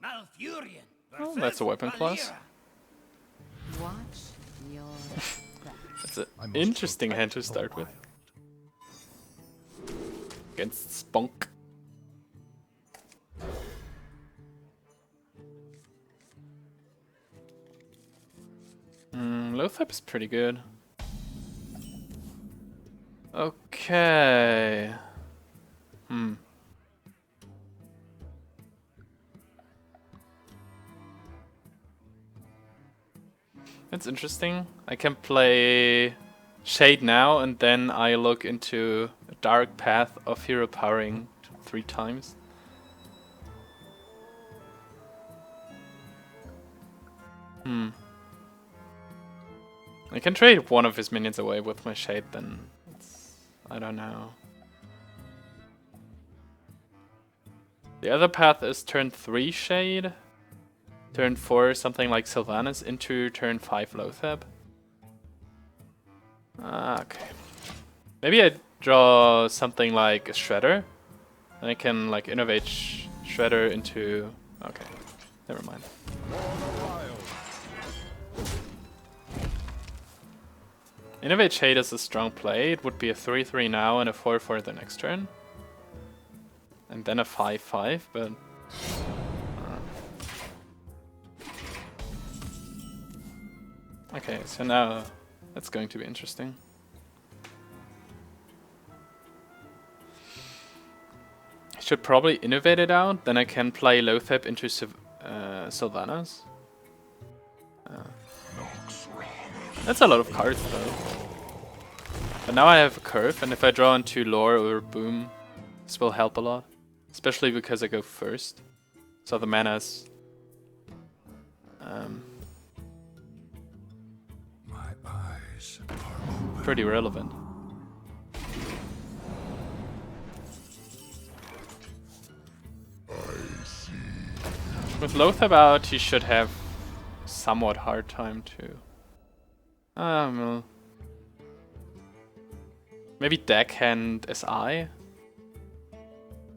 Malfurion Oh, that's a weapon class. Watch your back. That's an interesting hand to start with. Against Spunk. Loatheb is pretty good. Okay. That's interesting. I can play Shade now, and then I look into a dark path of hero powering 3 times. I can trade one of his minions away with my Shade, then I don't know. The other path is turn 3 Shade, turn 4 something like Sylvanas, into turn 5 Loatheb. Okay. Maybe I draw something like a Shredder, and I can like Innervate Shredder into... Okay, never mind. Innervate Shade is a strong play. It would be a 3-3 now and a 4-4 the next turn. And then a 5-5, but... Okay, so now that's going to be interesting. I should probably Innervate it out, then I can play Loatheb into Sylvanas. That's a lot of cards though. But now I have a curve, and if I draw into Lore or Boom, this will help a lot. Especially because I go first. So the mana's My eyes are open. pretty relevant. With Loatheb out, he should have somewhat hard time to... well, maybe Deckhand SI?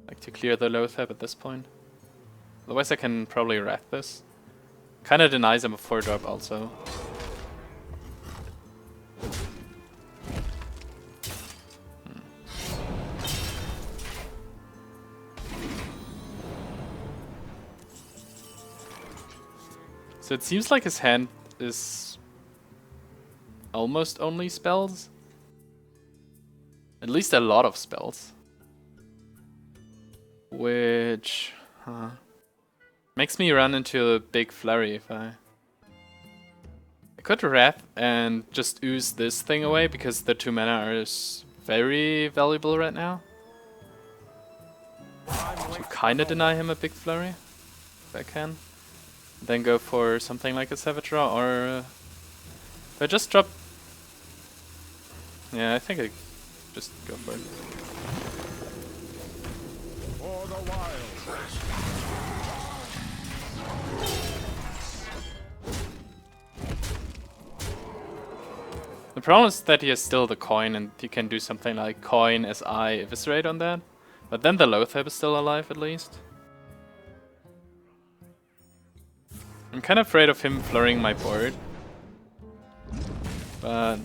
Like to clear the Loatheb at this point. Otherwise I can probably Wrath this. Kinda denies him a 4-drop also. So it seems like his hand is almost only spells. At least a lot of spells. Which makes me run into a big flurry if I could Wrath and just ooze this thing away because the 2 mana are very valuable right now. To kinda deny him a big flurry, if I can. Then go for something like a Savage Draw, or if I just drop... Yeah, I think I just go for it. For the wild. The problem is that he has still the coin, and he can do something like coin SI Eviscerate on that. But then the Loatheb is still alive at least. I'm kind of afraid of him flurrying my board. But...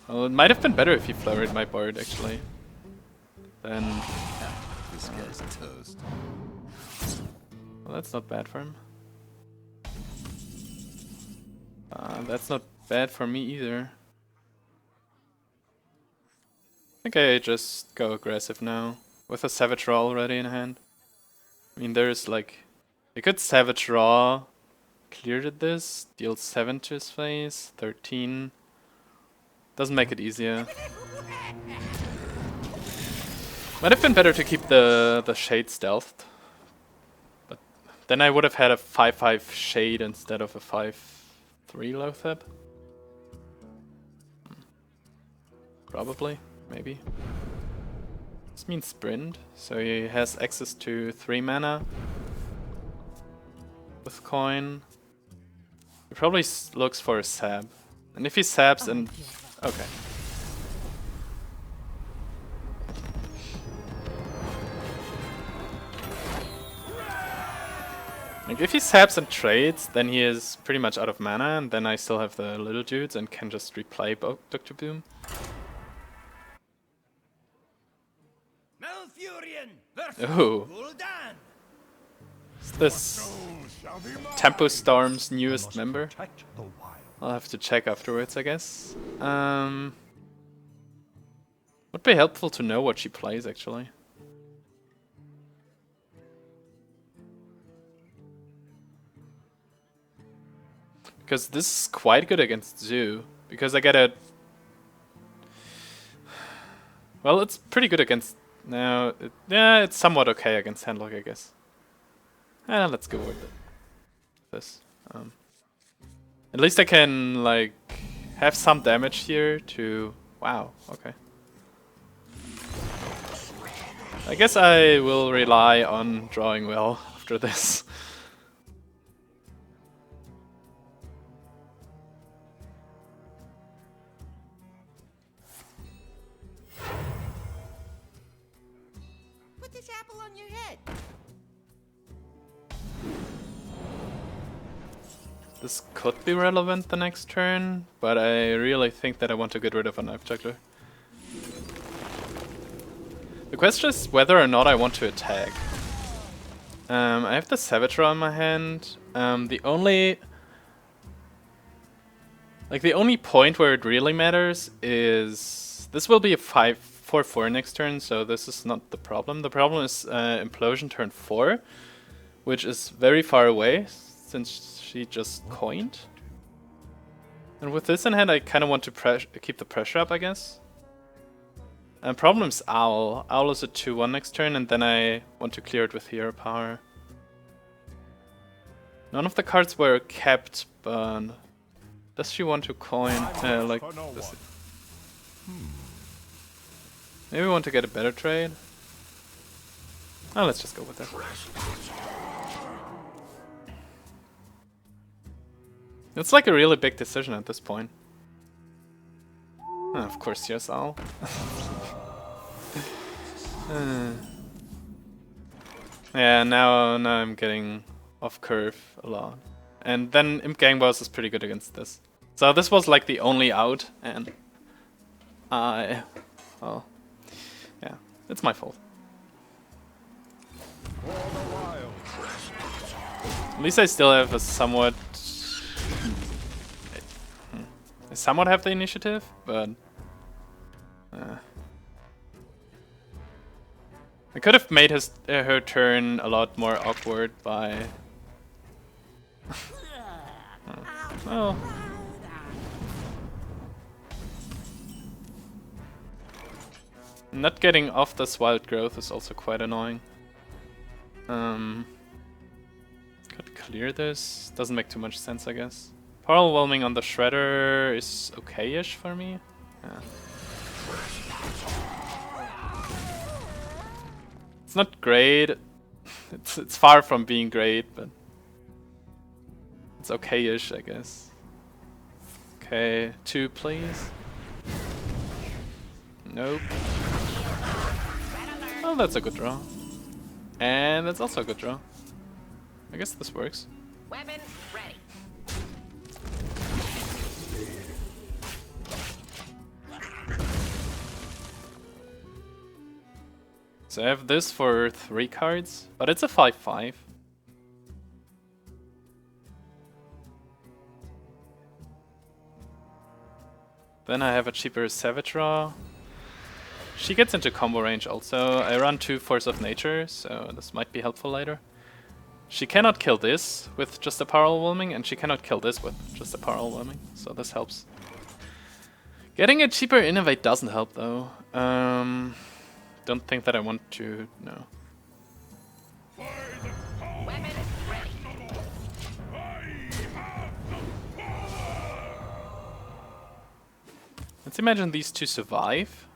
well, it might have been better if he flurried my board, actually. Then... This guy's toast. well, that's not bad for him. That's not bad for me either. I think I just go aggressive now. With a Savage Raw already in hand. I mean, there's like... I could Savage Raw... cleared this, deals 7 to his face, 13. Doesn't make it easier. Might have been better to keep the Shade stealthed. But then I would have had a 5-5 Shade instead of a 5-3 Loatheb. Probably, maybe. This means sprint, so he has access to 3 mana. With coin. He probably looks for a sab. And if he sabs and... okay. Like if he saps and trades, then he is pretty much out of mana, and then I still have the little dudes and can just replay Dr. Boom. Oh. Is this Tempo Storm's newest member? I'll have to check afterwards, I guess. Would be helpful to know what she plays, actually. Because this is quite good against Zoo. Because I get a... Well, it's pretty good against... No, yeah, it's somewhat okay against Handlock, I guess. Let's go with this. At least I can, like, have some damage here to... Wow, okay. I guess I will rely on drawing well after this. Put this apple on your head. This could be relevant the next turn, but I really think that I want to get rid of a Knife Juggler. The question is whether or not I want to attack. I have the Savage in my hand. The only point where it really matters is this will be a 4/4 next turn, so this is not the problem. The problem is Implosion turn 4, which is very far away since she just coined. And with this in hand, I kind of want to keep the pressure up, I guess. Problem is Owl. Owl is a 2/1 next turn, and then I want to clear it with Hero Power. None of the cards were kept, but does she want to coin like this? Maybe we want to get a better trade. Oh, let's just go with that. It's like a really big decision at this point. Oh, of course, yes, Owl. Yeah, now I'm getting off curve a lot. And then Imp Gang Boss is pretty good against this. So this was like the only out, and well, yeah, it's my fault. At least I still have a somewhat... I somewhat have the initiative, but... I could have made her turn a lot more awkward by... Oh. Not getting off this Wild Growth is also quite annoying. Could clear this. Doesn't make too much sense, I guess. Power Whelming on the Shredder is okay-ish for me. Yeah. It's not great. It's far from being great, but it's okay-ish, I guess. Okay, 2 please. Nope. Oh, that's a good draw. And that's also a good draw. I guess this works. Weapon ready. So I have this for 3 cards, but it's a 5/5. Then I have a cheaper Savage Raw. She gets into combo range also. I run 2 Force of Nature, so this might be helpful later. She cannot kill this with just a Power Overwhelming, and she cannot kill this with just a Power Overwhelming, so this helps. Getting a cheaper Innervate doesn't help though. Don't think that I want to, no. Let's imagine these two survive.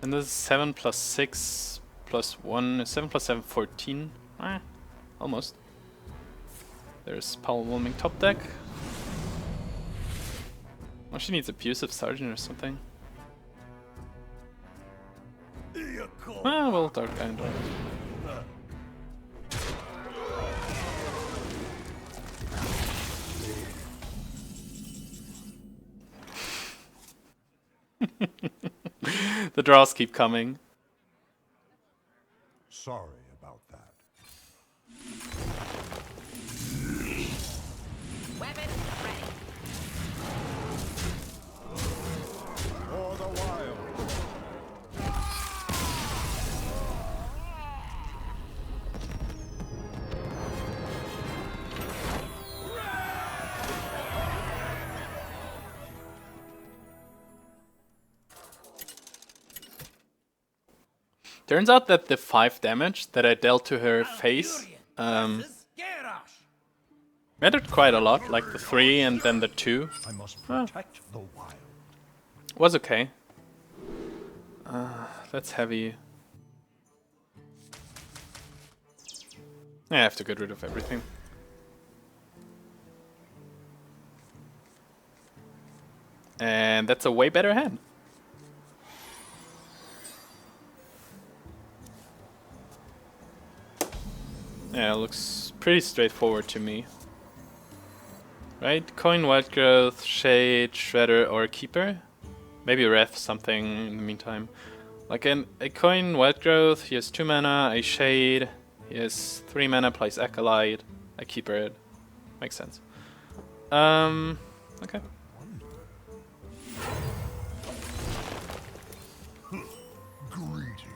And this is 7 plus 6 plus 1, 7 plus 7, 14. Almost. There's Power Overwhelming top deck. Oh, she needs Abusive Sergeant or something. Well, Dark Iron. The draws keep coming. Sorry about that. Weapon ready. For the wild. Turns out that the 5 damage that I dealt to her face mattered quite a lot, like the 3 and then the 2. I must protect the wild. Was okay. That's heavy. I have to get rid of everything. And that's a way better hand. Yeah, it looks pretty straightforward to me. Right? Coin, Wild Growth, Shade, Shredder, or Keeper. Maybe Wrath something in the meantime. Like a coin, Wild Growth, he has 2 mana, a Shade, he has 3 mana, plays Acolyte, I Keeper it. Makes sense. Okay.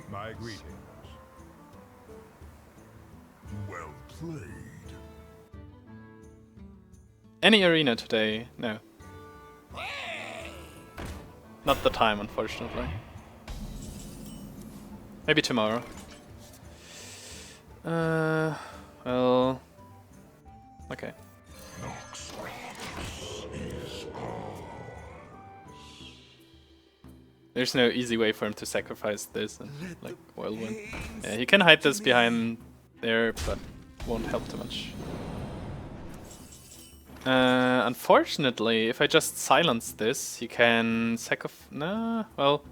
My greetings. Well played. Any arena today? No. Not the time, unfortunately. Maybe tomorrow. Well... Okay. There's no easy way for him to sacrifice this and, like, Whirlwind. Yeah, he can hide this behind there, but won't help too much. Unfortunately, if I just silence this, he can sacrifice... Nah, well...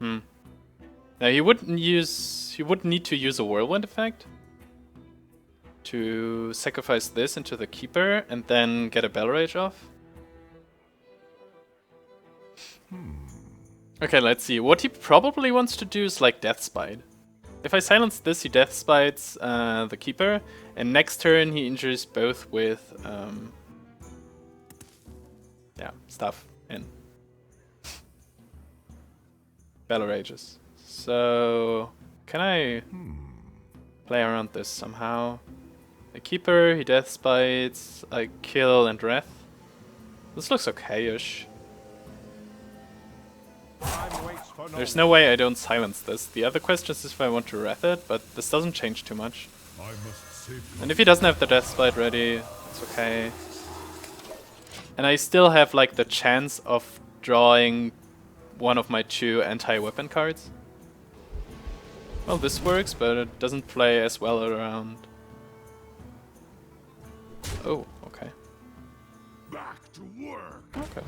No, he wouldn't need to use a Whirlwind effect to sacrifice this into the Keeper and then get a Bell Rage off. Okay, let's see. What he probably wants to do is like Death Spite. If I silence this, he Death Spites the Keeper, and next turn he injures both with yeah, stuff in Bell Rages. So can I play around this somehow? The Keeper, he Death Spites, I kill and Wrath. This looks okay-ish. There's no way I don't silence this. The other question is if I want to Wrath it, but this doesn't change too much. And if he doesn't have the Death Spite ready, it's okay. And I still have like the chance of drawing one of my 2 anti-weapon cards. Well, this works, but it doesn't play as well around. Oh, okay. Back to work. Okay.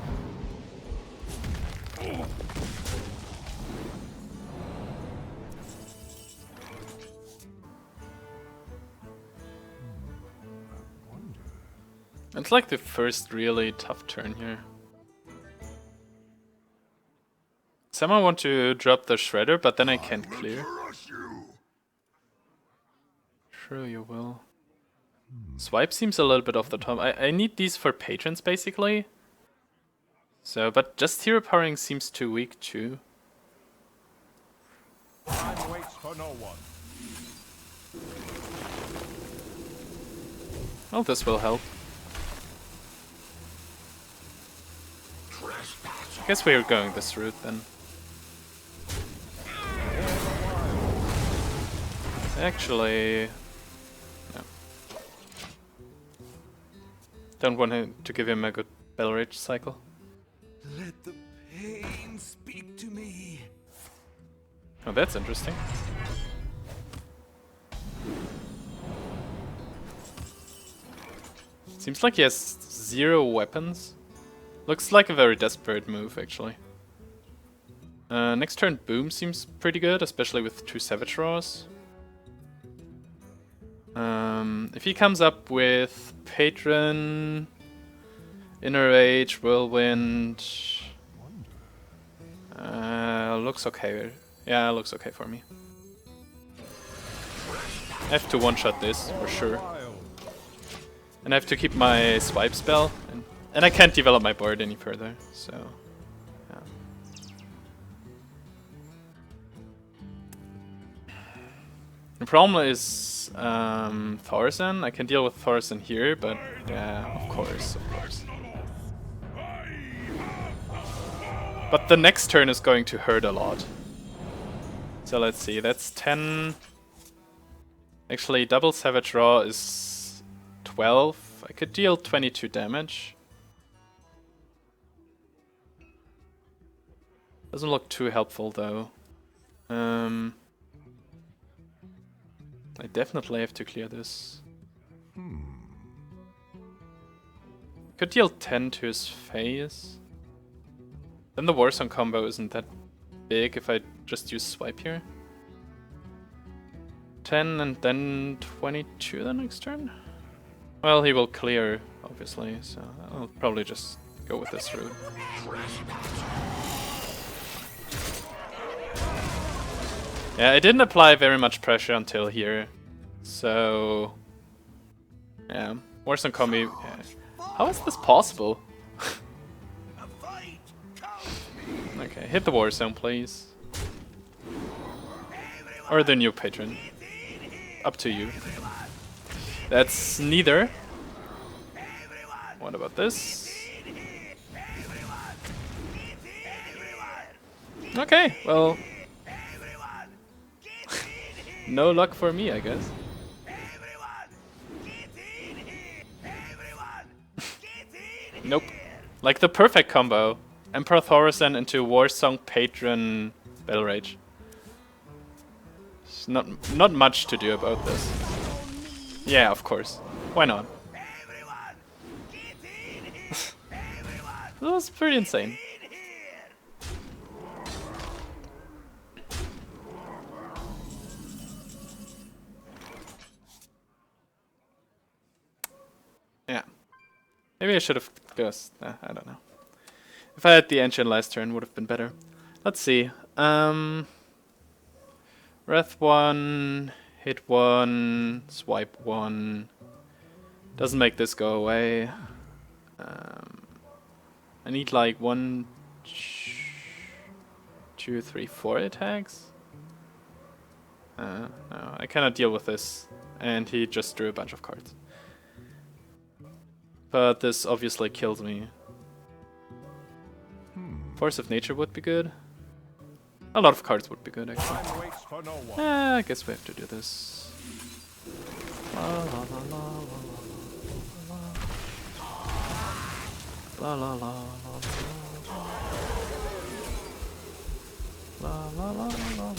It's like the first really tough turn here. Someone want to drop the Shredder, but then I can't clear. Sure you will. Swipe seems a little bit off the top. I need these for patrons basically. So, but just hero powering seems too weak too. Time waits for no one. Well, this will help. I guess we're going this route then. Actually... no. Don't want to give him a good Bell Rage cycle. Let the pain speak to me. Oh, that's interesting. Seems like he has 0 weapons. Looks like a very desperate move, actually. Next turn, Boom seems pretty good, especially with 2 Savage Raws. If he comes up with Patron, Innervate, Whirlwind, Looks okay. Yeah, looks okay for me. I have to one-shot this, for sure. And I have to keep my swipe spell. And I can't develop my board any further, so... yeah. The problem is Thaurissan. I can deal with Thaurissan here, but yeah, of course. But the next turn is going to hurt a lot. So let's see, that's 10... Actually, double Savage Raw is 12. I could deal 22 damage. Doesn't look too helpful though. I definitely have to clear this. Could deal 10 to his face. Then the Warsong combo isn't that big if I just use swipe here. 10 and then 22 the next turn? Well, he will clear, obviously, so I'll probably just go with this route. Yeah, I didn't apply very much pressure until here, so... yeah, Warsong combo... yeah. How is this possible? Okay, hit the Warzone, please. Or the new Patron. Up to you. That's neither. What about this? Okay, well... no luck for me, I guess. Nope. Like the perfect combo. Emperor Thaurissan into Warsong Patron Battle Rage. There's not much to do about this. Yeah, of course. Why not? That was pretty insane. Yeah. Maybe I should have guessed. I don't know. If I had the engine last turn, would have been better. Let's see. Wrath 1, hit 1, swipe 1. Doesn't make this go away. I need like 1, 2, 3, 4 attacks. No, I cannot deal with this. And he just drew a bunch of cards. But this obviously kills me. Force of Nature would be good. A lot of cards would be good, actually. I guess we have to do this. La la la la la la la la la la la la la.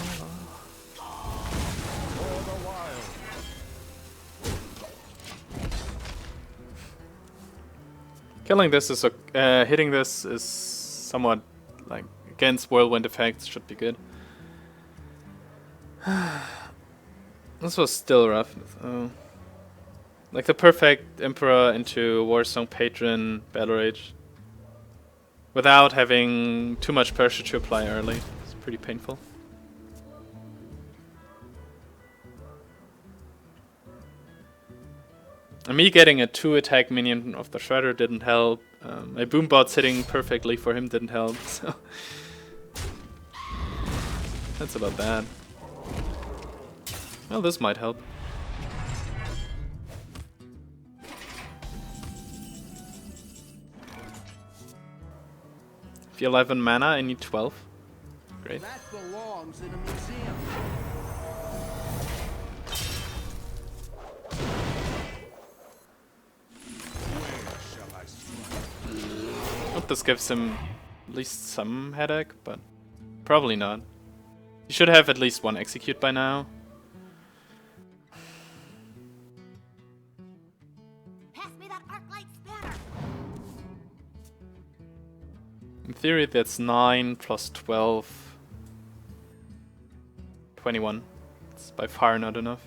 Killing this is hitting this is somewhat like against whirlwind effects should be good. This was still rough. Like the perfect Emperor into Warsong Patron Battle Rage without having too much pressure to apply early. It's pretty painful. And me getting a 2-attack minion of the Shredder didn't help. My Boombot sitting perfectly for him didn't help. So that's about that. Well, this might help. If you have 11 mana, I need 12. Great. That belongs in a museum. Hope this gives him at least some headache, but probably not. He should have at least one execute by now. Pass me that arc light spanner. In theory, that's 9 plus 12. 21. It's by far not enough.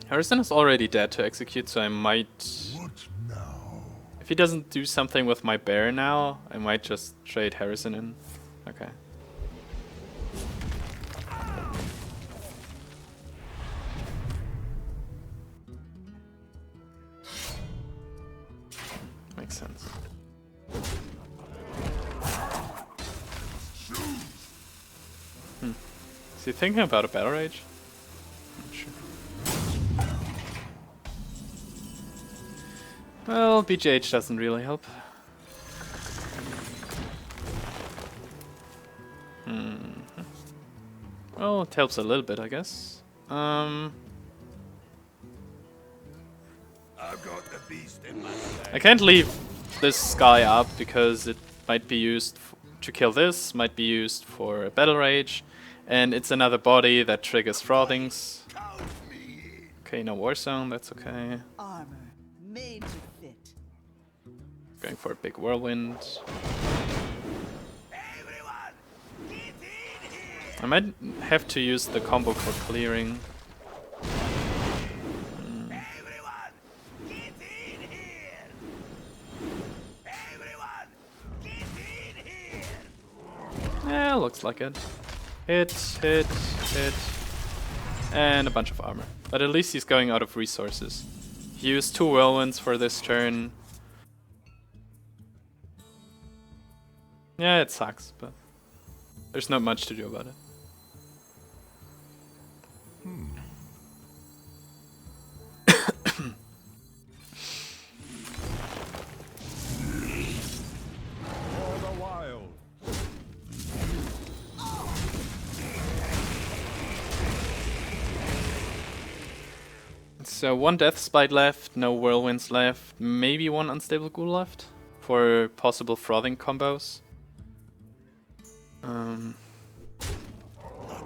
Harrison is already dead to execute, so I might... What now? If he doesn't do something with my bear now, I might just trade Harrison in. Okay. Makes sense. Is he thinking about a battle rage? Not sure. Well, BGH doesn't really help. Well, it helps a little bit, I guess. I've got the beast in my I can't leave this guy up because it might be used to kill this, might be used for a battle rage, and it's another body that triggers frothings. Okay, no war zone, that's okay. Armor made to fit. Going for a big whirlwind. I might have to use the combo for clearing. Yeah, looks like it. Hit, hit, hit. And a bunch of armor. But at least he's going out of resources. He used 2 whirlwinds for this turn. Yeah, it sucks, but there's not much to do about it. For the wild. So 1 Death Spite left, no Whirlwinds left, maybe 1 Unstable Ghoul left for possible frothing combos. My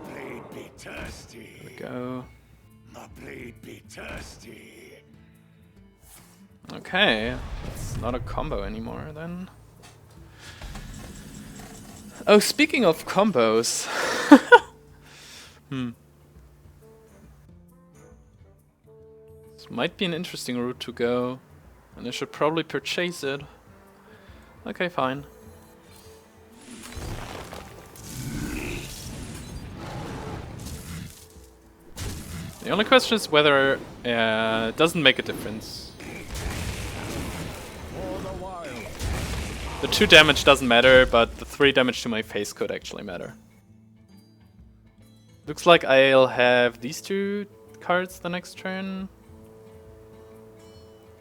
blade be thirsty. There we go. My blade be thirsty. Okay, it's not a combo anymore then. Oh, speaking of combos. This might be an interesting route to go. And I should probably purchase it. Okay, fine. The only question is whether it doesn't make a difference. For the wild. The 2 damage doesn't matter, but the 3 damage to my face could actually matter. Looks like I'll have these 2 cards the next turn.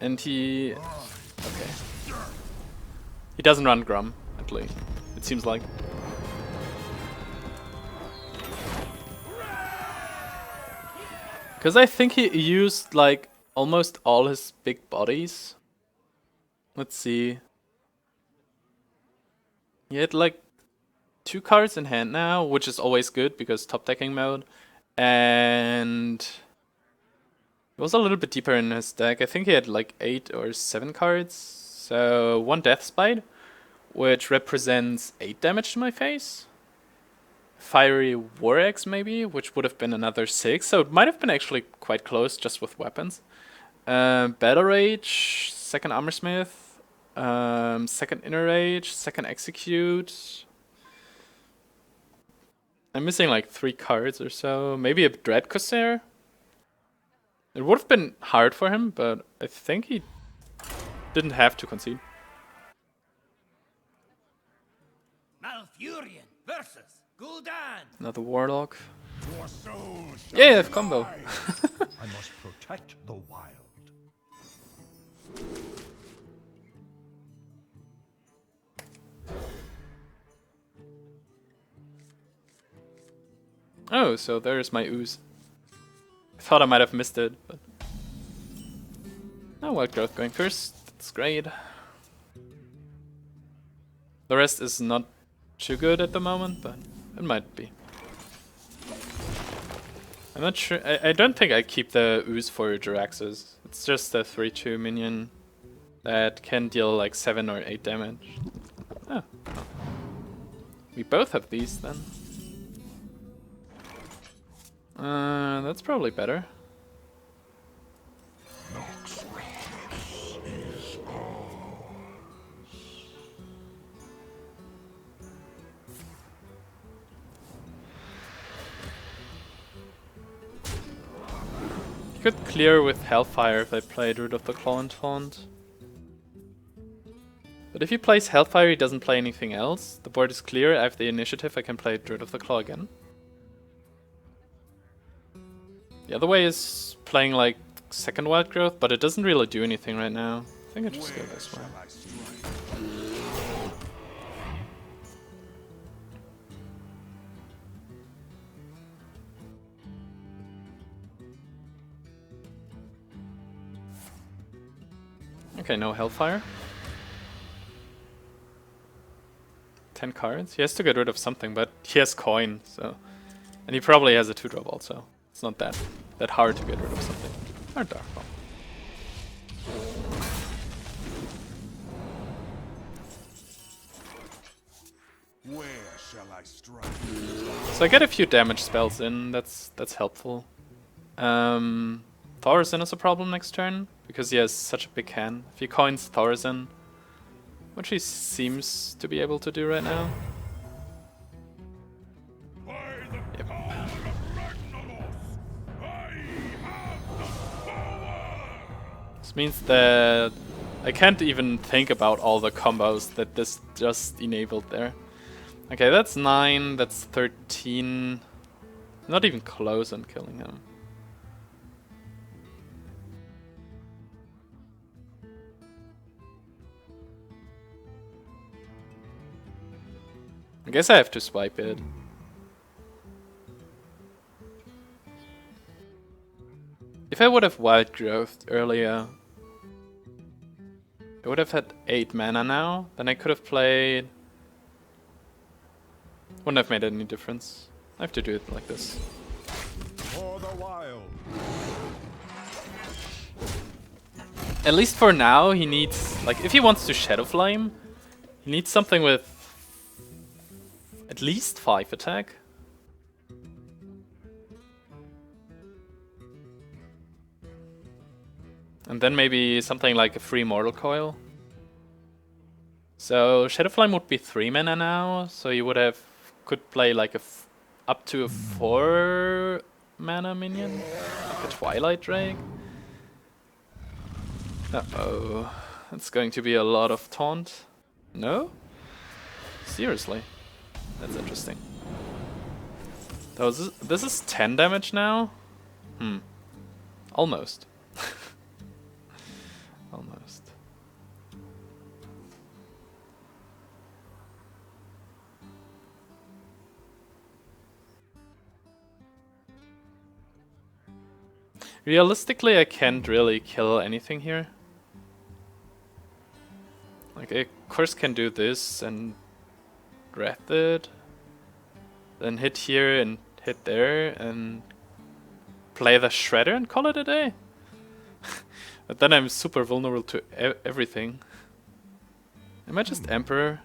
And he... Okay. He doesn't run Grum, at least. It seems like. Because I think he used, like, almost all his big bodies. Let's see. He had, like, 2 cards in hand now, which is always good because top decking mode. And he was a little bit deeper in his deck. I think he had, like, 8 or 7 cards. So 1 Death Spite, which represents 8 damage to my face. Fiery War Axe maybe, which would have been another 6, so it might have been actually quite close just with weapons. Battle Rage, 2nd Armorsmith, 2nd Innervate, 2nd Execute. I'm missing like 3 cards or so, maybe a Dread Corsair. It would have been hard for him, but I think he didn't have to concede. Malfurion versus Gul'dan. Another Warlock. Your soul shall Yeah, be combo. mine. I must protect the wild. Oh, so there's my Ooze. I thought I might have missed it, but... Oh, Wild Growth going first. That's great. The rest is not too good at the moment, but it might be. I'm not sure. I don't think I keep the Ooze for Jiraxes. It's just a 3/2 minion that can deal like 7 or 8 damage. Oh. We both have these then. That's probably better. could clear with Hellfire if I played Root of the Claw and Taunt. But if he plays Hellfire, he doesn't play anything else. The board is clear, I have the initiative, I can play Root of the Claw again. The other way is playing like second Wild Growth, but it doesn't really do anything right now. I think I just go this way. Okay, no Hellfire. 10 cards. He has to get rid of something, but he has coin, so... And he probably has a 2-drop also. It's not that hard to get rid of something. Or Dark Bomb. Where shall I strike? So I get a few damage spells in, that's helpful. Thaurissan is a problem next turn, because he has such a big hand. If he coins Thaurissan, which he seems to be able to do right now. Yep. This means that I can't even think about all the combos that this just enabled there. Okay, that's 9, that's 13. Not even close on killing him. I guess I have to swipe it. If I would have Wild Growth earlier, I would have had 8 mana now. Then I could have played... Wouldn't have made any difference. I have to do it like this. For the wild. At least for now, he needs... Like, if he wants to Shadow Flame, he needs something with at least 5 attack. And then maybe something like a free Mortal Coil. So Shadow Flame would be 3 mana now, so you would have... could play like a up to a 4 mana minion, like a Twilight Drake. Uh-oh, it's going to be a lot of taunt. No? Seriously? That's interesting. This is 10 damage now? Almost. Almost. Realistically, I can't really kill anything here. Like, I of course can do this and wrath it, then hit here and hit there and play the Shredder and call it a day. But then I'm super vulnerable to everything. Am I just Emperor?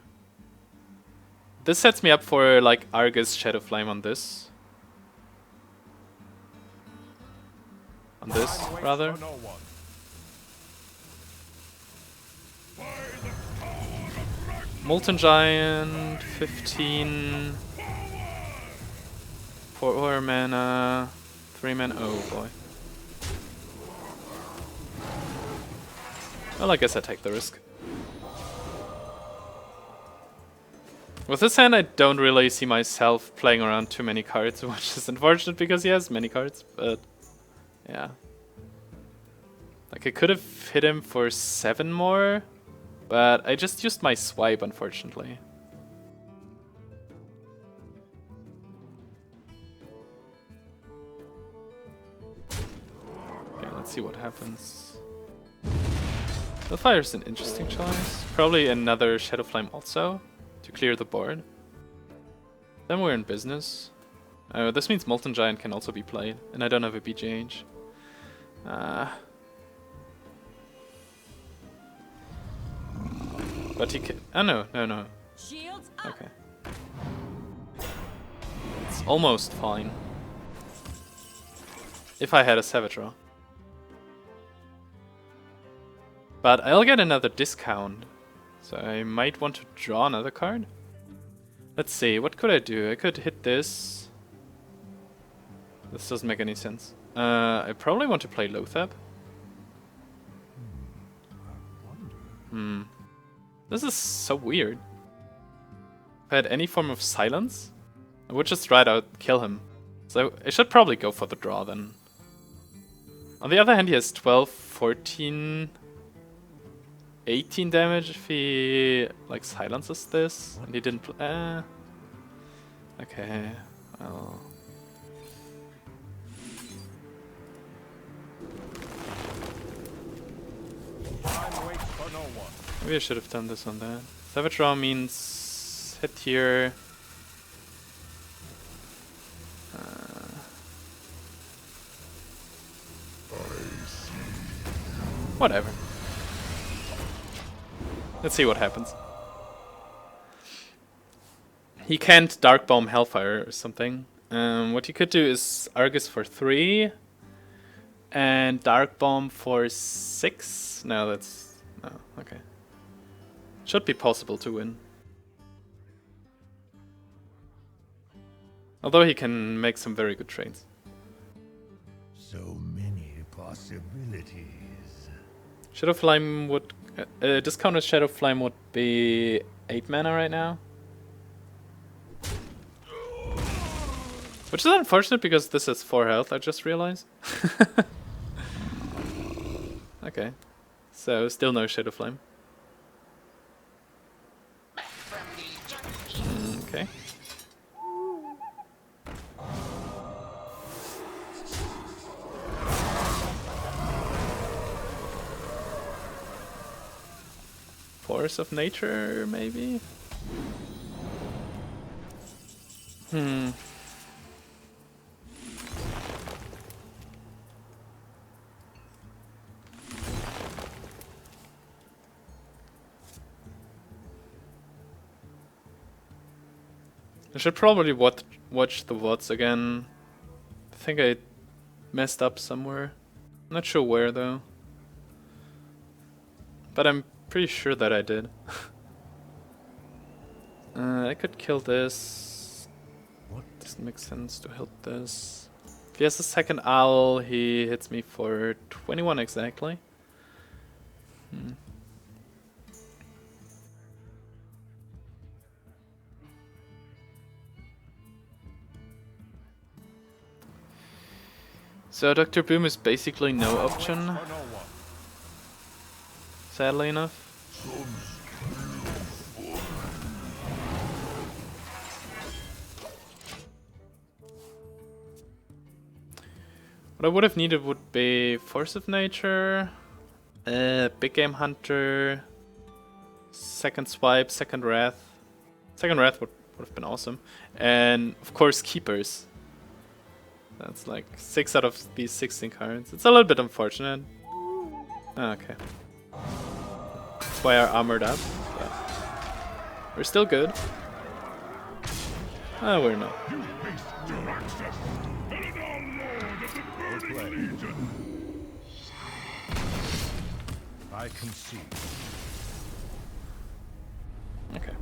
This sets me up for like Argus Shadow Flame on this. On this, rather. Molten Giant, 15. 4 mana, 3 mana. Oh boy. Well, I guess I take the risk. With this hand, I don't really see myself playing around too many cards, which is unfortunate because he has many cards, but yeah. Like, I could have hit him for 7 more, but I just used my swipe, unfortunately. Okay, let's see what happens. The fire's an interesting choice. Probably another Shadow Flame also, to clear the board. Then we're in business. Oh, this means Molten Giant can also be played, and I don't have a BGH. But he can... Oh, no. Shields up. Okay. It's almost fine. If I had a Savage Draw. But I'll get another discount. So I might want to draw another card. Let's see, what could I do? I could hit this. This doesn't make any sense. I probably want to play Loatheb. This is so weird. If I had any form of silence, I would just right out kill him. So I should probably go for the draw then. On the other hand, he has 12, 14, 18 damage if he like silences this, and he didn't. Okay, well. Time waits for no one. Maybe I should have done this on that. Savage Draw means hit here. Whatever. Let's see what happens. He can't Dark Bomb Hellfire or something. What you could do is Argus for 3 and Dark Bomb for 6. No, that's... no, okay. Should be possible to win. Although he can make some very good trades. So many possibilities. Shadow Flame would... discounted Shadow Flame would be 8 mana right now. Which is unfortunate because this is 4 health, I just realized. Okay. So, still no Shadow Flame. Okay. Force of Nature, maybe? I should probably watch the VODs again. I think I messed up somewhere. I'm not sure where though. But I'm pretty sure that I did. I could kill this. What? Doesn't make sense to hit this. If he has a second owl, he hits me for 21 exactly. So Dr. Boom is basically no option, sadly enough. What I would have needed would be Force of Nature, Big Game Hunter, second Swipe, second Wrath. Second Wrath would have been awesome. And of course Keepers. That's like 6 out of these 16 cards. It's a little bit unfortunate. Okay. That's why I armored up. But we're still good. Oh, we're not. I concede. Okay.